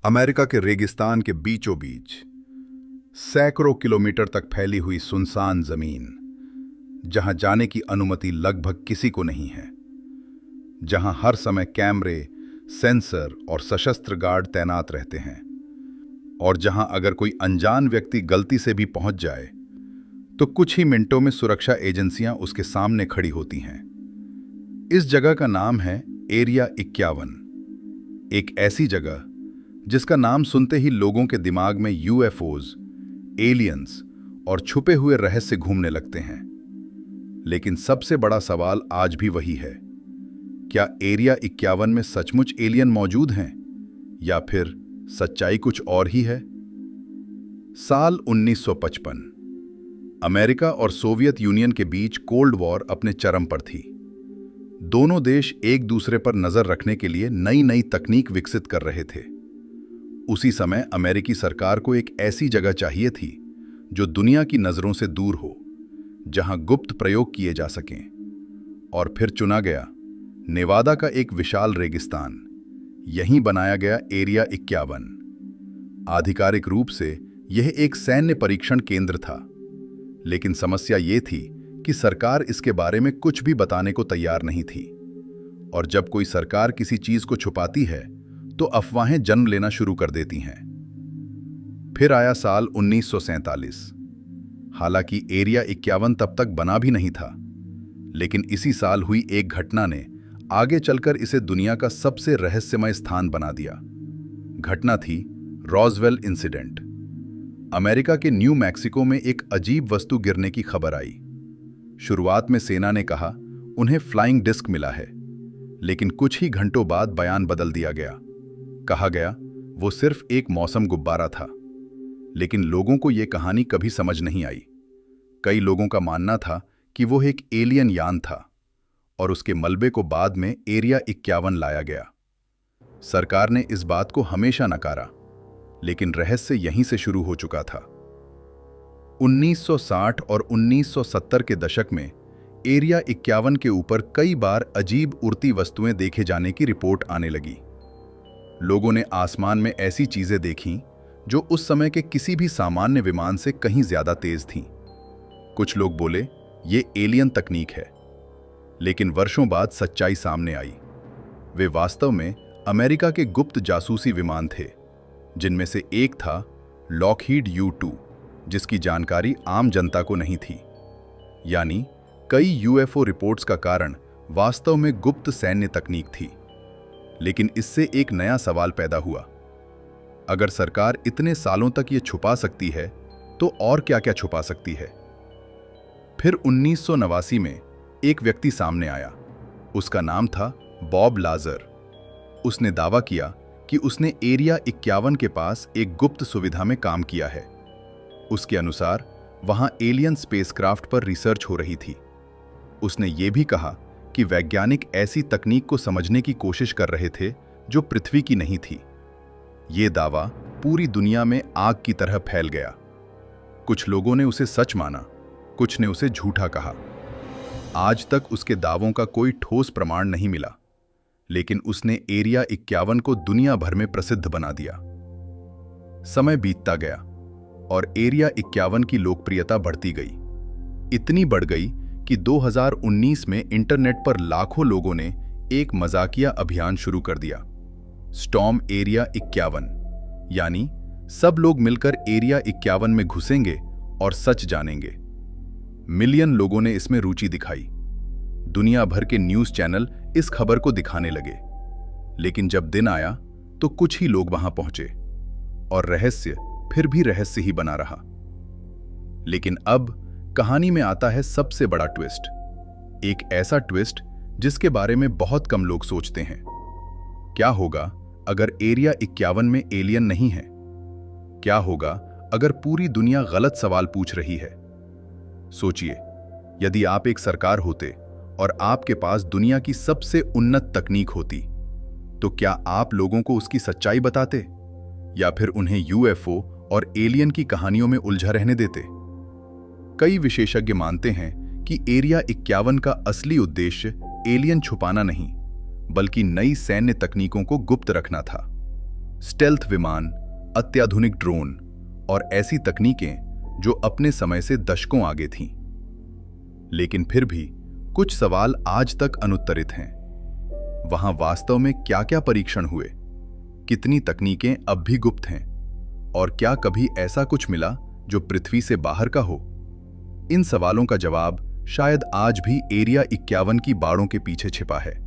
America के रेगिस्तान के बीचों बीच सैकड़ों किलोमीटर तक फैली हुई सुनसान जमीन, जहां जाने की अनुमति लगभग किसी को नहीं है, जहां हर समय कैमरे, सेंसर और सशस्त्र गार्ड तैनात रहते हैं, और जहां अगर कोई अनजान व्यक्ति गलती से भी पहुंच जाए तो कुछ ही मिनटों में सुरक्षा एजेंसियां उसके सामने खड़ी होती हैं। इस जगह का नाम है एरिया 51। एक ऐसी जगह जिसका नाम सुनते ही लोगों के दिमाग में यूएफओज, एलियंस और छुपे हुए रहस्य घूमने लगते हैं। लेकिन सबसे बड़ा सवाल आज भी वही है, क्या एरिया 51 में सचमुच एलियन मौजूद हैं या फिर सच्चाई कुछ और ही है? साल 1955। अमेरिका और सोवियत यूनियन के बीच कोल्ड वॉर अपने चरम पर थी। दोनों देश एक दूसरे पर नजर रखने के लिए नई नई तकनीक विकसित कर रहे थे। उसी समय अमेरिकी सरकार को एक ऐसी जगह चाहिए थी जो दुनिया की नजरों से दूर हो, जहां गुप्त प्रयोग किए जा सकें। और फिर चुना गया नेवादा का एक विशाल रेगिस्तान। यहीं बनाया गया एरिया 51। आधिकारिक रूप से यह एक सैन्य परीक्षण केंद्र था, लेकिन समस्या ये थी कि सरकार इसके बारे में कुछ भी बताने को तैयार नहीं थी। और जब कोई सरकार किसी चीज को छुपाती है तो अफवाहें जन्म लेना शुरू कर देती हैं। फिर आया साल 1947। हालांकि एरिया 51 तब तक बना भी नहीं था, लेकिन इसी साल हुई एक घटना ने आगे चलकर इसे दुनिया का सबसे रहस्यमय स्थान बना दिया। घटना थी रॉसवेल इंसिडेंट। अमेरिका के न्यू मैक्सिको में एक अजीब वस्तु गिरने की खबर आई। शुरुआत में सेना ने कहा उन्हें फ्लाइंग डिस्क मिला है, लेकिन कुछ ही घंटों बाद बयान बदल दिया गया। कहा गया वो सिर्फ एक मौसम गुब्बारा था। लेकिन लोगों को यह कहानी कभी समझ नहीं आई। कई लोगों का मानना था कि वो एक एलियन यान था और उसके मलबे को बाद में एरिया 51 लाया गया। सरकार ने इस बात को हमेशा नकारा, लेकिन रहस्य यहीं से शुरू हो चुका था। 1960 और 1970 के दशक में एरिया 51 के ऊपर कई बार अजीब उड़ती वस्तुएं देखे जाने की रिपोर्ट आने लगी। लोगों ने आसमान में ऐसी चीजें देखीं जो उस समय के किसी भी सामान्य विमान से कहीं ज्यादा तेज थीं। कुछ लोग बोले ये एलियन तकनीक है, लेकिन वर्षों बाद सच्चाई सामने आई। वे वास्तव में अमेरिका के गुप्त जासूसी विमान थे, जिनमें से एक था लॉकहीड U-2, जिसकी जानकारी आम जनता को नहीं थी। यानी कई यूएफओ रिपोर्ट्स का कारण वास्तव में गुप्त सैन्य तकनीक थी। लेकिन इससे एक नया सवाल पैदा हुआ। अगर सरकार इतने सालों तक ये छुपा सकती है तो और क्या-क्या छुपा सकती है? फिर 1989 में एक व्यक्ति सामने आया। उसका नाम था बॉब लाजर। उसने दावा किया कि उसने एरिया 51 के पास एक गुप्त सुविधा में काम किया है। उसके अनुसार वहां एलियन स्पेसक्राफ्ट पर रिसर्च हो रही थी। उसने ये भी कहा कि वैज्ञानिक ऐसी तकनीक को समझने की कोशिश कर रहे थे जो पृथ्वी की नहीं थी। ये दावा पूरी दुनिया में आग की तरह फैल गया। कुछ लोगों ने उसे सच माना, कुछ ने उसे झूठा कहा। आज तक उसके दावों का कोई ठोस प्रमाण नहीं मिला, लेकिन उसने एरिया 51 को दुनिया भर में प्रसिद्ध बना दिया। समय बीतता गया और एरिया 51 की लोकप्रियता बढ़ती गई। इतनी बढ़ गई कि 2019 में इंटरनेट पर लाखों लोगों ने एक मजाकिया अभियान शुरू कर दिया, स्टॉर्म एरिया 51। यानी सब लोग मिलकर एरिया 51 में घुसेंगे और सच जानेंगे। मिलियन लोगों ने इसमें रुचि दिखाई। दुनिया भर के न्यूज चैनल इस खबर को दिखाने लगे। लेकिन जब दिन आया तो कुछ ही लोग वहां पहुंचे और रहस्य फिर भी रहस्य ही बना रहा। लेकिन अब कहानी में आता है सबसे बड़ा ट्विस्ट। एक ऐसा ट्विस्ट जिसके बारे में बहुत कम लोग सोचते हैं। क्या होगा अगर एरिया 51 में एलियन नहीं है? क्या होगा अगर पूरी दुनिया गलत सवाल पूछ रही है? सोचिए, यदि आप एक सरकार होते और आपके पास दुनिया की सबसे उन्नत तकनीक होती, तो क्या आप लोगों को उसकी सच्चाई बताते या फिर उन्हें यूएफओ और एलियन की कहानियों में उलझा रहने देते? कई विशेषज्ञ मानते हैं कि एरिया 51 का असली उद्देश्य एलियन छुपाना नहीं, बल्कि नई सैन्य तकनीकों को गुप्त रखना था। स्टेल्थ विमान, अत्याधुनिक ड्रोन और ऐसी तकनीकें जो अपने समय से दशकों आगे थीं। लेकिन फिर भी कुछ सवाल आज तक अनुत्तरित हैं। वहां वास्तव में क्या-क्या परीक्षण हुए? कितनी तकनीकें अब भी गुप्त हैं? और क्या कभी ऐसा कुछ मिला जो पृथ्वी से बाहर का हो? इन सवालों का जवाब शायद आज भी एरिया 51 की बाड़ों के पीछे छिपा है।